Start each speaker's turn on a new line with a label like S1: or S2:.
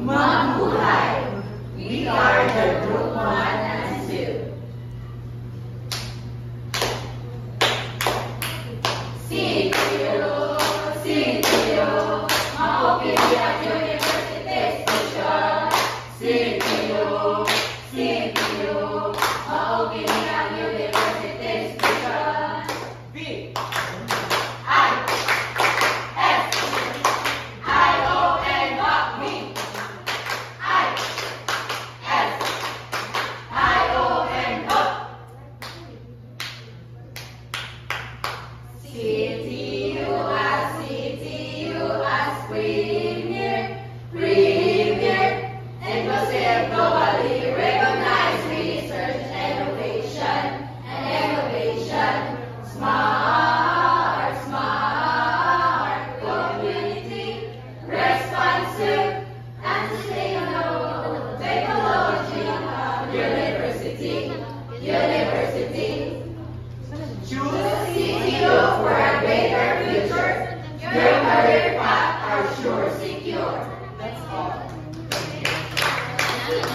S1: Mabuhay! We are the Group 1 and 2. CTU, Maupili at University Station. CTU, Maupili at University Station.
S2: B.
S1: CTU as premier, inclusive, globally recognized research, innovation, smart, community, responsive, and sustainable technology, university. Choose CTU.